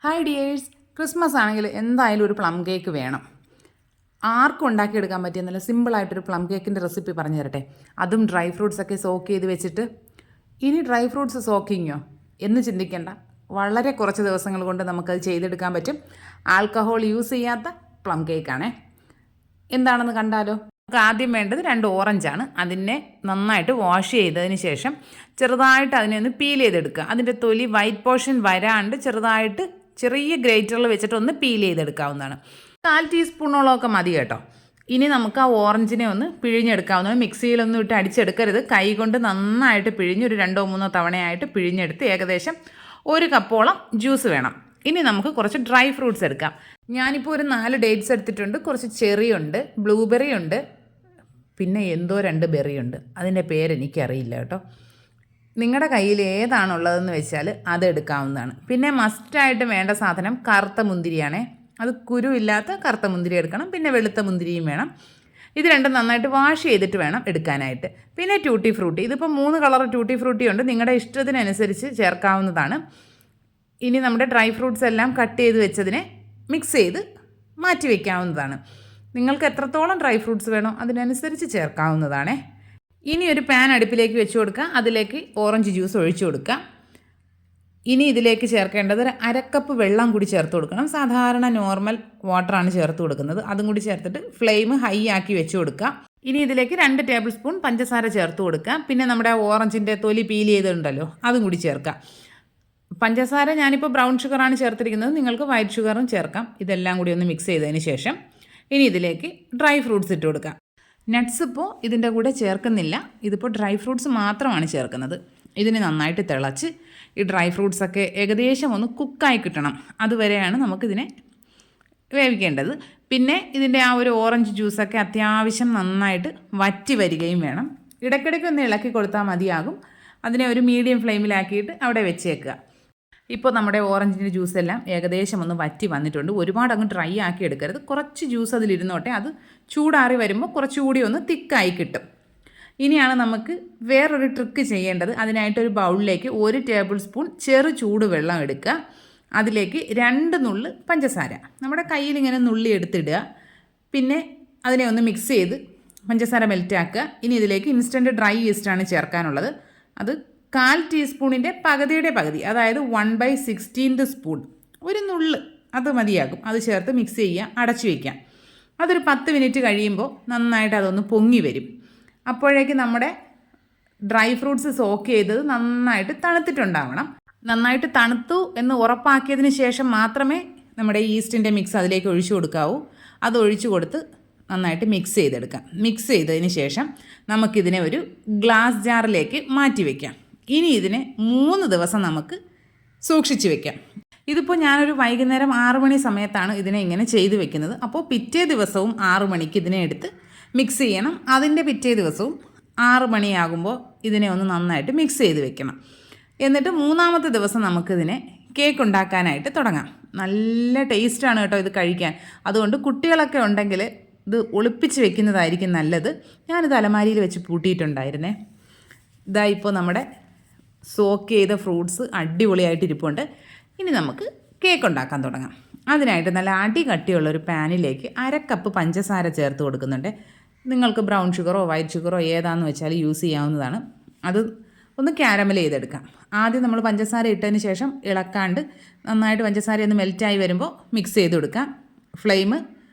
Hi dears, Christmas ആണെങ്കിൽ എന്തായാലും ഒരു പ്ലം കേക്ക് വേണം. ആർക്കും ഉണ്ടാക്കിയെടുക്കാൻ പറ്റിയ നല്ല സിമ്പിളായിട്ടൊരു പ്ലം കേക്കിൻ്റെ റെസിപ്പി പറഞ്ഞു തരട്ടെ. അതും ഡ്രൈ ഫ്രൂട്ട്സ് ഒക്കെ സോക്ക് ചെയ്ത് വെച്ചിട്ട്. ഇനി ഡ്രൈ ഫ്രൂട്ട്സ് സോക്കിങ്ങോ എന്ന് ചിന്തിക്കേണ്ട, വളരെ കുറച്ച് ദിവസങ്ങൾ കൊണ്ട് നമുക്കത് ചെയ്തെടുക്കാൻ പറ്റും. ആൽക്കഹോൾ യൂസ് ചെയ്യാത്ത പ്ലം കേക്കാണേ. എന്താണെന്ന് കണ്ടാലോ? നമുക്ക് ആദ്യം വേണ്ടത് 2 ഓറഞ്ചാണ്. അതിനെ നന്നായിട്ട് വാഷ് ചെയ്തതിന് ശേഷം ചെറുതായിട്ട് അതിനെ ഒന്ന് പീൽ ചെയ്തെടുക്കുക. അതിൻ്റെ തൊലി വൈറ്റ് പോർഷൻ വരാണ്ട് ചെറുതായിട്ട് ചെറിയ ഗ്രേറ്ററിൽ വെച്ചിട്ട് ഒന്ന് പീൽ ചെയ്തെടുക്കാവുന്നതാണ്. 4 ടീസ്പൂണോളമൊക്കെ മതി കേട്ടോ. ഇനി നമുക്ക് ആ ഓറഞ്ചിനെ ഒന്ന് പിഴിഞ്ഞെടുക്കാവുന്നതാണ്. മിക്സിയിലൊന്നും ഇട്ട് അടിച്ചെടുക്കരുത്. കൈ കൊണ്ട് നന്നായിട്ട് പിഴിഞ്ഞ് ഒരു 2-3 തവണയായിട്ട് പിഴിഞ്ഞെടുത്ത് ഏകദേശം 1 കപ്പോളം ജ്യൂസ് വേണം. ഇനി നമുക്ക് കുറച്ച് ഡ്രൈ ഫ്രൂട്ട്സ് എടുക്കാം. ഞാനിപ്പോൾ ഒരു 4 ഡേറ്റ്സ് എടുത്തിട്ടുണ്ട്. കുറച്ച് ചെറി ഉണ്ട്, ബ്ലൂബെറി ഉണ്ട്, പിന്നെ എന്തോ 2 ബെറി ഉണ്ട്. അതിൻ്റെ പേരെനിക്കറിയില്ല കേട്ടോ. നിങ്ങളുടെ കയ്യിൽ ഏതാണുള്ളതെന്ന് വെച്ചാൽ അതെടുക്കാവുന്നതാണ്. പിന്നെ മസ്റ്റായിട്ട് വേണ്ട സാധനം കറുത്ത മുന്തിരിയാണേ. അത് കുരുവില്ലാത്ത കറുത്ത മുന്തിരി എടുക്കണം. പിന്നെ വെളുത്ത മുന്തിരിയും വേണം. ഇത് രണ്ടും നന്നായിട്ട് വാഷ് ചെയ്തിട്ട് വേണം എടുക്കാനായിട്ട്. പിന്നെ ട്യൂട്ടി ഫ്രൂട്ടി. ഇതിപ്പോൾ 3 കളർ ട്യൂട്ടി ഫ്രൂട്ടി ഉണ്ട്. നിങ്ങളുടെ ഇഷ്ടത്തിനനുസരിച്ച് ചേർക്കാവുന്നതാണ്. ഇനി നമ്മുടെ ഡ്രൈ ഫ്രൂട്ട്സ് എല്ലാം കട്ട് ചെയ്ത് വെച്ചതിനെ മിക്സ് ചെയ്ത് മാറ്റി വയ്ക്കാവുന്നതാണ്. നിങ്ങൾക്ക് എത്രത്തോളം ഡ്രൈ ഫ്രൂട്ട്സ് വേണോ അതിനനുസരിച്ച് ചേർക്കാവുന്നതാണേ. ഇനി ഒരു പാൻ അടുപ്പിലേക്ക് വെച്ച് കൊടുക്കുക. അതിലേക്ക് ഓറഞ്ച് ജ്യൂസ് ഒഴിച്ചു കൊടുക്കുക. ഇനി ഇതിലേക്ക് ചേർക്കേണ്ടത് ഒരു 1/2 കപ്പ് വെള്ളം കൂടി ചേർത്ത് കൊടുക്കണം. സാധാരണ നോർമൽ വാട്ടറാണ് ചേർത്ത് കൊടുക്കുന്നത്. അതും കൂടി ചേർത്തിട്ട് ഫ്ലെയിം ഹൈ ആക്കി വെച്ച് കൊടുക്കുക. ഇനി ഇതിലേക്ക് 2 ടേബിൾ സ്പൂൺ പഞ്ചസാര ചേർത്ത് കൊടുക്കുക. പിന്നെ നമ്മുടെ ഓറഞ്ചിൻ്റെ തൊലി പീൽ ചെയ്തിട്ടുണ്ടല്ലോ, അതും കൂടി ചേർക്കുക. പഞ്ചസാര ഞാനിപ്പോൾ ബ്രൗൺ ഷുഗറാണ് ചേർത്തിരിക്കുന്നത്. നിങ്ങൾക്ക് വൈറ്റ് ഷുഗറും ചേർക്കാം. ഇതെല്ലാം കൂടി ഒന്ന് മിക്സ് ചെയ്തതിന് ശേഷം ഇനി ഇതിലേക്ക് ഡ്രൈ ഫ്രൂട്ട്സ് ഇട്ട് കൊടുക്കാം. നട്ട്സ് ഇപ്പോൾ ഇതിൻ്റെ കൂടെ ചേർക്കുന്നില്ല. ഇതിപ്പോൾ ഡ്രൈ ഫ്രൂട്ട്സ് മാത്രമാണ് ചേർക്കുന്നത്. ഇതിന് നന്നായിട്ട് തിളച്ച് ഈ ഡ്രൈ ഫ്രൂട്ട്സൊക്കെ ഏകദേശം ഒന്ന് കുക്കായി കിട്ടണം. അതുവരെയാണ് നമുക്കിതിനെ വേവിക്കേണ്ടത്. പിന്നെ ഇതിൻ്റെ ആ ഒരു ഓറഞ്ച് ജ്യൂസൊക്കെ അത്യാവശ്യം നന്നായിട്ട് വറ്റി വരികയും വേണം. ഇടയ്ക്കിടയ്ക്ക് ഒന്ന് ഇളക്കി കൊടുത്താൽ മതിയാകും. അതിനെ ഒരു മീഡിയം ഫ്ലെയിമിലാക്കിയിട്ട് അവിടെ വെച്ചേക്കുക. ഇപ്പോൾ നമ്മുടെ ഓറഞ്ചിൻ്റെ ജ്യൂസെല്ലാം ഏകദേശം ഒന്ന് വറ്റി വന്നിട്ടുണ്ട്. ഒരുപാട് അങ്ങ് ഡ്രൈ ആക്കി എടുക്കരുത്. കുറച്ച് ജ്യൂസ് അതിലിരുന്നോട്ടെ. അത് ചൂടാറി വരുമ്പോൾ കുറച്ചുകൂടി ഒന്ന് തിക്കായി കിട്ടും. ഇനിയാണ് നമുക്ക് വേറൊരു ട്രിക്ക് ചെയ്യേണ്ടത്. അതിനായിട്ടൊരു ബൗളിലേക്ക് 1 ടേബിൾ സ്പൂൺ ചെറു ചൂടുവെള്ളം എടുക്കുക. അതിലേക്ക് 2 നുള്ള് പഞ്ചസാര നമ്മുടെ കയ്യിലിങ്ങനെ നുള്ളി എടുത്തിടുക. പിന്നെ അതിനെ ഒന്ന് മിക്സ് ചെയ്ത് പഞ്ചസാര മെൽറ്റാക്കുക. ഇനി ഇതിലേക്ക് ഇൻസ്റ്റൻറ്റ് ഡ്രൈ ഈസ്റ്റാണ് ചേർക്കാനുള്ളത്. അത് 1/4 ടീസ്പൂണിൻ്റെ പകുതിയുടെ പകുതി, അതായത് 1/16 സ്പൂൺ, ഒരു നുള്ള് അത് മതിയാകും. അത് ചേർത്ത് മിക്സ് ചെയ്യുക, അടച്ചു വയ്ക്കാം. അതൊരു 10 മിനിറ്റ് കഴിയുമ്പോൾ നന്നായിട്ട് അതൊന്ന് പൊങ്ങി വരും. അപ്പോഴേക്ക് നമ്മുടെ ഡ്രൈ ഫ്രൂട്ട്സ് സോക്ക് ചെയ്തത് നന്നായിട്ട് തണുത്തിട്ടുണ്ടാവണം. നന്നായിട്ട് തണുത്തു എന്ന് ഉറപ്പാക്കിയതിന് ശേഷം മാത്രമേ നമ്മുടെ ഈസ്റ്റിൻ്റെ മിക്സ് അതിലേക്ക് ഒഴിച്ചു കൊടുക്കാവൂ. അത് ഒഴിച്ചു കൊടുത്ത് നന്നായിട്ട് മിക്സ് ചെയ്തെടുക്കാം. മിക്സ് ചെയ്തതിന് ശേഷം നമുക്കിതിനെ ഒരു ഗ്ലാസ് ജാറിലേക്ക് മാറ്റി വയ്ക്കാം. ഇനി ഇതിനെ 3 ദിവസം നമുക്ക് സൂക്ഷിച്ച് വയ്ക്കാം. ഇതിപ്പോൾ ഞാനൊരു വൈകുന്നേരം 6 മണി സമയത്താണ് ഇതിനെ ഇങ്ങനെ ചെയ്ത് വെക്കുന്നത്. അപ്പോൾ പിറ്റേ ദിവസവും 6 മണിക്ക് ഇതിനെ എടുത്ത് മിക്സ് ചെയ്യണം. അതിൻ്റെ പിറ്റേ ദിവസവും 6 മണിയാകുമ്പോൾ ഇതിനെ ഒന്ന് നന്നായിട്ട് മിക്സ് ചെയ്ത് വെക്കണം. എന്നിട്ട് 3-ാമത്തെ ദിവസം നമുക്കിതിനെ കേക്ക് ഉണ്ടാക്കാനായിട്ട് തുടങ്ങാം. നല്ല ടേസ്റ്റാണ് കേട്ടോ ഇത് കഴിക്കാൻ. അതുകൊണ്ട് കുട്ടികളൊക്കെ ഉണ്ടെങ്കിൽ ഇത് ഒളിപ്പിച്ച് വെക്കുന്നതായിരിക്കും നല്ലത്. ഞാനിത് അലമാരിയിൽ വെച്ച് പൂട്ടിയിട്ടുണ്ടായിരുന്നേ. ഇതാ ഇപ്പോൾ നമ്മുടെ സോക്ക് ചെയ്ത ഫ്രൂട്ട്സ് അടിപൊളിയായിട്ട് ഇരിപ്പുണ്ട്. ഇനി നമുക്ക് കേക്ക് ഉണ്ടാക്കാൻ തുടങ്ങാം. അതിനായിട്ട് നല്ല അടി കട്ടിയുള്ളൊരു പാനിലേക്ക് 1/2 കപ്പ് പഞ്ചസാര ചേർത്ത് കൊടുക്കുന്നുണ്ട്. നിങ്ങൾക്ക് ബ്രൗൺ ഷുഗറോ വൈറ്റ് ഷുഗറോ ഏതാണെന്ന് വെച്ചാൽ യൂസ് ചെയ്യാവുന്നതാണ്. അത് ഒന്ന് ക്യാരമൽ ചെയ്തെടുക്കാം. ആദ്യം നമ്മൾ പഞ്ചസാര ഇട്ടതിന് ശേഷം ഇളക്കാണ്ട് നന്നായിട്ട് പഞ്ചസാര ഒന്ന് മെൽറ്റായി വരുമ്പോൾ മിക്സ് ചെയ്ത് കൊടുക്കാം. ഫ്ലെയിം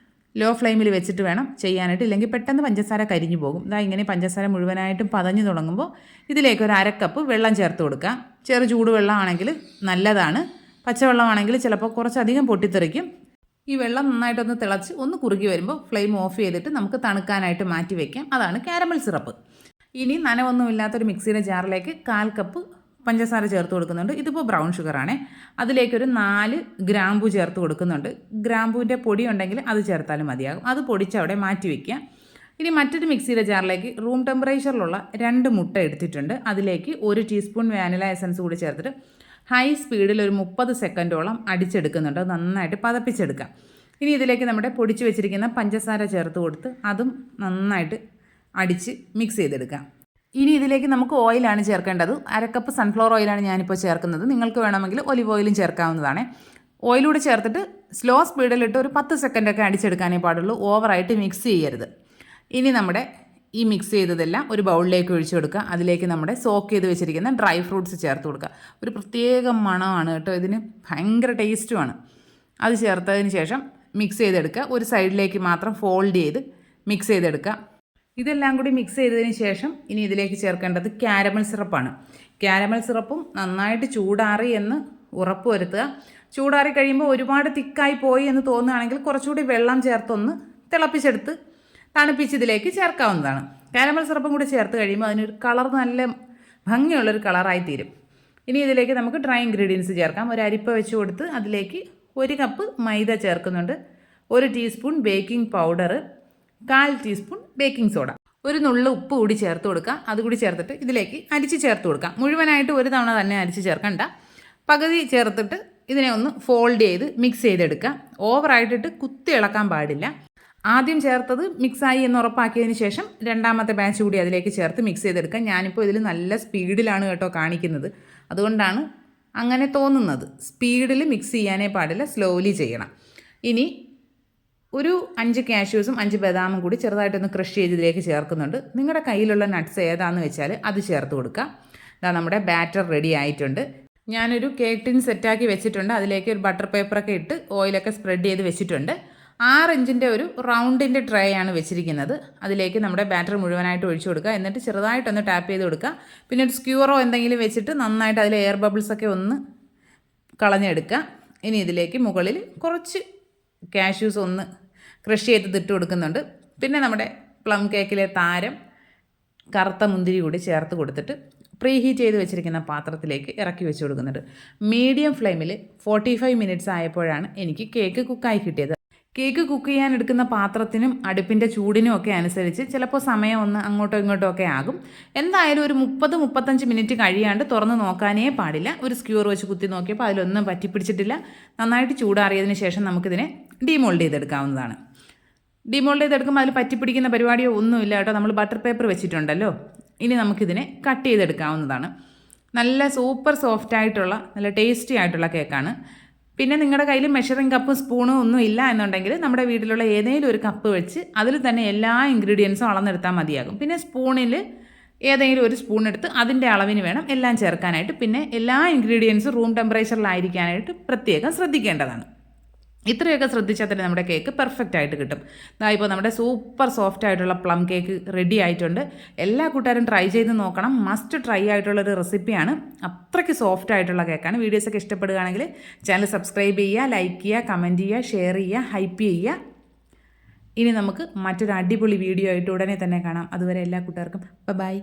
ലോ ഫ്ലെയിമിൽ വെച്ചിട്ട് വേണം ചെയ്യാനായിട്ട്, ഇല്ലെങ്കിൽ പെട്ടെന്ന് പഞ്ചസാര കരിഞ്ഞു പോകും. ഇതാ ഇങ്ങനെ പഞ്ചസാര മുഴുവനായിട്ടും പതഞ്ഞു തുടങ്ങുമ്പോൾ ഇതിലേക്ക് ഒരു 1/2 കപ്പ് വെള്ളം ചേർത്ത് കൊടുക്കാം. ചെറു ചൂടുവെള്ളമാണെങ്കിൽ നല്ലതാണ്. പച്ചവെള്ളമാണെങ്കിൽ ചിലപ്പോൾ കുറച്ചധികം പൊട്ടിത്തെറിക്കും. ഈ വെള്ളം നന്നായിട്ടൊന്ന് തിളച്ച് ഒന്ന് കുറുകി വരുമ്പോൾ ഫ്ലെയിം ഓഫ് ചെയ്തിട്ട് നമുക്ക് തണുക്കാനായിട്ട് മാറ്റി വയ്ക്കാം. അതാണ് കാരമൽ സിറപ്പ്. ഇനി നനവൊന്നുമില്ലാത്തൊരു മിക്സിയുടെ ജാറിലേക്ക് 1/4 കപ്പ് പഞ്ചസാര ചേർത്ത് കൊടുക്കുന്നുണ്ട്. ഇതിപ്പോൾ ബ്രൗൺ ഷുഗറാണേ. അതിലേക്കൊരു 4 ഗ്രാമ്പൂ ചേർത്ത് കൊടുക്കുന്നുണ്ട്. ഗ്രാമ്പൂവിൻ്റെ പൊടി ഉണ്ടെങ്കിൽ അത് ചേർത്താലും മതിയാകും. അത് പൊടിച്ച് അവിടെ മാറ്റി വയ്ക്കുക. ഇനി മറ്റൊരു മിക്സിയുടെ ജാറിലേക്ക് റൂം ടെമ്പറേച്ചറിലുള്ള 2 മുട്ട എടുത്തിട്ടുണ്ട്. അതിലേക്ക് 1 ടീസ്പൂൺ വാനില എസൻസ് കൂടി ചേർത്തിട്ട് ഹൈ സ്പീഡിൽ ഒരു 30 സെക്കൻഡോളം അടിച്ചെടുക്കുന്നുണ്ട്. നന്നായിട്ട് പതപ്പിച്ചെടുക്കാം. ഇനി ഇതിലേക്ക് നമ്മുടെ പൊടിച്ച് വെച്ചിരിക്കുന്ന പഞ്ചസാര ചേർത്ത് കൊടുത്ത് അതും നന്നായിട്ട് അടിച്ച് മിക്സ് ചെയ്തെടുക്കാം. ഇനി ഇതിലേക്ക് നമുക്ക് ഓയിലാണ് ചേർക്കേണ്ടത്. 1/2 കപ്പ് സൺഫ്ലവർ ഓയിലാണ് ഞാനിപ്പോൾ ചേർക്കുന്നത്. നിങ്ങൾക്ക് വേണമെങ്കിൽ ഒലിവ് ഓയിലും ചേർക്കാവുന്നതാണ്. ഓയിലൂടെ ചേർത്തിട്ട് സ്ലോ സ്പീഡിലിട്ട് ഒരു 10 സെക്കൻഡൊക്കെ അടിച്ചെടുക്കാനേ പാടുള്ളൂ. ഓവറായിട്ട് മിക്സ് ചെയ്യരുത്. ഇനി നമ്മുടെ ഈ മിക്സ് ചെയ്തതെല്ലാം ഒരു ബൗളിലേക്ക് ഒഴിച്ചു കൊടുക്കുക. അതിലേക്ക് നമ്മുടെ സോക്ക് ചെയ്ത് വെച്ചിരിക്കുന്ന ഡ്രൈ ഫ്രൂട്ട്സ് ചേർത്ത് കൊടുക്കുക. ഒരു പ്രത്യേക മണമാണ് കേട്ടോ, ഇതിന് ഭയങ്കര ടേസ്റ്റുമാണ്. അത് ചേർത്തതിന് ശേഷം മിക്സ് ചെയ്തെടുക്കുക. ഒരു സൈഡിലേക്ക് മാത്രം ഫോൾഡ് ചെയ്ത് മിക്സ് ചെയ്തെടുക്കുക. ഇതെല്ലാം കൂടി മിക്സ് ചെയ്തതിന് ശേഷം ഇനി ഇതിലേക്ക് ചേർക്കേണ്ടത് കാരമൽ സിറപ്പാണ്. കാരമൽ സിറപ്പും നന്നായിട്ട് ചൂടാറി എന്ന് ഉറപ്പ് വരുത്തുക. ചൂടാറി കഴിയുമ്പോൾ ഒരുപാട് തിക്കായി പോയി എന്ന് തോന്നുകയാണെങ്കിൽ കുറച്ചുകൂടി വെള്ളം ചേർത്തൊന്ന് തിളപ്പിച്ചെടുത്ത് തണുപ്പിച്ച് ഇതിലേക്ക് ചേർക്കാവുന്നതാണ്. കാരമൽ സിറപ്പും കൂടി ചേർത്ത് കഴിയുമ്പോൾ അതിനൊരു കളർ നല്ല ഭംഗിയുള്ളൊരു കളറായി തീരും. ഇനി ഇതിലേക്ക് നമുക്ക് ഡ്രൈ ഇൻഗ്രീഡിയൻസ് ചേർക്കാം. ഒരു അരിപ്പ വെച്ച് കൊടുത്ത് അതിലേക്ക് 1 കപ്പ് മൈദ ചേർക്കുന്നുണ്ട്, 1 teaspoon baking powder, 1/4 teaspoon baking soda, ഒരു നുള്ളു ഉപ്പ് കൂടി ചേർത്ത് കൊടുക്കുക. അതുകൂടി ചേർത്തിട്ട് ഇതിലേക്ക് അരിച്ച് ചേർത്ത് കൊടുക്കാം. മുഴുവനായിട്ട് ഒരു തവണ തന്നെ അരിച്ച് ചേർക്കണ്ട, പകുതി ചേർത്തിട്ട് ഇതിനെ ഒന്ന് ഫോൾഡ് ചെയ്ത് മിക്സ് ചെയ്തെടുക്കുക. ഓവറായിട്ടിട്ട് കുത്തി ഇളക്കാൻ പാടില്ല. ആദ്യം ചേർത്തത് മിക്സായി എന്ന് ഉറപ്പാക്കിയതിന് ശേഷം രണ്ടാമത്തെ ബാച്ച് കൂടി അതിലേക്ക് ചേർത്ത് മിക്സ് ചെയ്തെടുക്കുക. ഞാനിപ്പോൾ ഇതിൽ നല്ല സ്പീഡിലാണ് കേട്ടോ കാണിക്കുന്നത്, അതുകൊണ്ടാണ് അങ്ങനെ തോന്നുന്നത്. സ്പീഡിൽ മിക്സ് ചെയ്യാനേ പാടില്ല, സ്ലോലി ചെയ്യണം. ഇനി ഒരു 5 കാഷ്യൂസും 5 ബദാമും കൂടി ചെറുതായിട്ടൊന്ന് ക്രഷ് ചെയ്ത് ഇതിലേക്ക് ചേർക്കുന്നുണ്ട്. നിങ്ങളുടെ കയ്യിലുള്ള നട്ട്സ് ഏതാണെന്ന് വെച്ചാൽ അത് ചേർത്ത് കൊടുക്കുക. ഇതാ നമ്മുടെ ബാറ്റർ റെഡി ആയിട്ടുണ്ട്. ഞാനൊരു കേക്ക് ടിൻ സെറ്റാക്കി വെച്ചിട്ടുണ്ട്. അതിലേക്ക് ഒരു ബട്ടർ പേപ്പറൊക്കെ ഇട്ട് ഓയിലൊക്കെ സ്പ്രെഡ് ചെയ്ത് വെച്ചിട്ടുണ്ട്. 6 ഇഞ്ചിൻ്റെ ഒരു റൗണ്ടിൻ്റെ ട്രേ ആണ് വെച്ചിരിക്കുന്നത്. അതിലേക്ക് നമ്മുടെ ബാറ്റർ മുഴുവനായിട്ട് ഒഴിച്ചു കൊടുക്കുക. എന്നിട്ട് ചെറുതായിട്ടൊന്ന് ടാപ്പ് ചെയ്ത് കൊടുക്കുക. പിന്നെ ഒരു സ്ക്യൂറോ എന്തെങ്കിലും വെച്ചിട്ട് നന്നായിട്ട് അതിൽ എയർ ബബിൾസൊക്കെ ഒന്ന് കളഞ്ഞെടുക്കുക. ഇനി ഇതിലേക്ക് മുകളിൽ കുറച്ച് കാഷ്യൂസ് ഒന്ന് ക്രഷ് ചെയ്ത് ഇട്ട് കൊടുക്കുന്നുണ്ട്. പിന്നെ നമ്മുടെ പ്ലം കേക്കിലെ താരം കറുത്ത മുന്തിരി കൂടി ചേർത്ത് കൊടുത്തിട്ട് പ്രീ ഹീറ്റ് ചെയ്ത് വെച്ചിരിക്കുന്ന പാത്രത്തിലേക്ക് ഇറക്കി വെച്ച് കൊടുക്കുന്നുണ്ട്. മീഡിയം ഫ്ലെയിമിൽ 45 മിനിറ്റ്സ് ആയപ്പോഴാണ് എനിക്ക് കേക്ക് കുക്കായി കിട്ടിയത്. കേക്ക് കുക്ക് ചെയ്യാൻ എടുക്കുന്ന പാത്രത്തിനും അടുപ്പിൻ്റെ ചൂടിനും ഒക്കെ അനുസരിച്ച് ചിലപ്പോൾ സമയം ഒന്ന് അങ്ങോട്ടോ ഇങ്ങോട്ടോ ഒക്കെ ആകും. എന്തായാലും ഒരു 30-35 മിനിറ്റ് കഴിയാണ്ട് തുറന്ന് നോക്കാനേ പാടില്ല. ഒരു സ്ക്യൂർ വെച്ച് കുത്തി നോക്കിയപ്പോൾ അതിലൊന്നും പറ്റിപ്പിടിച്ചിട്ടില്ല. നന്നായിട്ട് ചൂടാറിയതിന് ശേഷം നമുക്കിതിനെ ഡീമോൾഡ് ചെയ്തെടുക്കാവുന്നതാണ്. ഡീമോൾഡ് ചെയ്തെടുക്കുമ്പോൾ അതിൽ പറ്റിപ്പിടിക്കുന്ന പരിപാടിയോ ഒന്നുമില്ല കേട്ടോ. നമ്മൾ ബട്ടർ പേപ്പർ വെച്ചിട്ടുണ്ടല്ലോ. ഇനി നമുക്കിതിനെ കട്ട് ചെയ്തെടുക്കാവുന്നതാണ്. നല്ല സൂപ്പർ സോഫ്റ്റ് ആയിട്ടുള്ള നല്ല ടേസ്റ്റി ആയിട്ടുള്ള കേക്കാണ്. പിന്നെ നിങ്ങളുടെ കയ്യിൽ മെഷറിംഗ് കപ്പും സ്പൂണും ഒന്നും ഇല്ല എന്നുണ്ടെങ്കിൽ നമ്മുടെ വീട്ടിലുള്ള ഏതെങ്കിലും ഒരു കപ്പ് വെച്ച് അതിൽ തന്നെ എല്ലാ ഇൻഗ്രീഡിയൻസും അളന്നെടുത്താൽ മതിയാകും. പിന്നെ സ്പൂണിൽ ഏതെങ്കിലും ഒരു സ്പൂൺ എടുത്ത് അതിൻ്റെ അളവിന് വേണം എല്ലാം ചേർക്കാനായിട്ട്. പിന്നെ എല്ലാ ഇൻഗ്രീഡിയൻസും റൂം ടെമ്പറേച്ചറിലായിരിക്കാനായിട്ട് പ്രത്യേകം ശ്രദ്ധിക്കേണ്ടതാണ്. ഇത്രയൊക്കെ ശ്രദ്ധിച്ചാൽ തന്നെ നമ്മുടെ കേക്ക് പെർഫെക്റ്റ് ആയിട്ട് കിട്ടും. ഇപ്പോൾ നമ്മുടെ സൂപ്പർ സോഫ്റ്റ് ആയിട്ടുള്ള പ്ലം കേക്ക് റെഡി ആയിട്ടുണ്ട്. എല്ലാ കൂട്ടുകാരും ട്രൈ ചെയ്ത് നോക്കണം. മസ്റ്റ് ട്രൈ ആയിട്ടുള്ളൊരു റെസിപ്പിയാണ്. അത്രയ്ക്ക് സോഫ്റ്റ് ആയിട്ടുള്ള കേക്കാണ്. വീഡിയോസൊക്കെ ഇഷ്ടപ്പെടുകയാണെങ്കിൽ ചാനൽ സബ്സ്ക്രൈബ് ചെയ്യുക, ലൈക്ക് ചെയ്യുക, കമൻറ്റ് ചെയ്യുക, ഷെയർ ചെയ്യുക, ഹൈപ്പ് ചെയ്യുക. ഇനി നമുക്ക് മറ്റൊരു അടിപൊളി വീഡിയോ ആയിട്ട് ഉടനെ തന്നെ കാണാം. അതുവരെ എല്ലാ കൂട്ടുകാർക്കും ബൈ.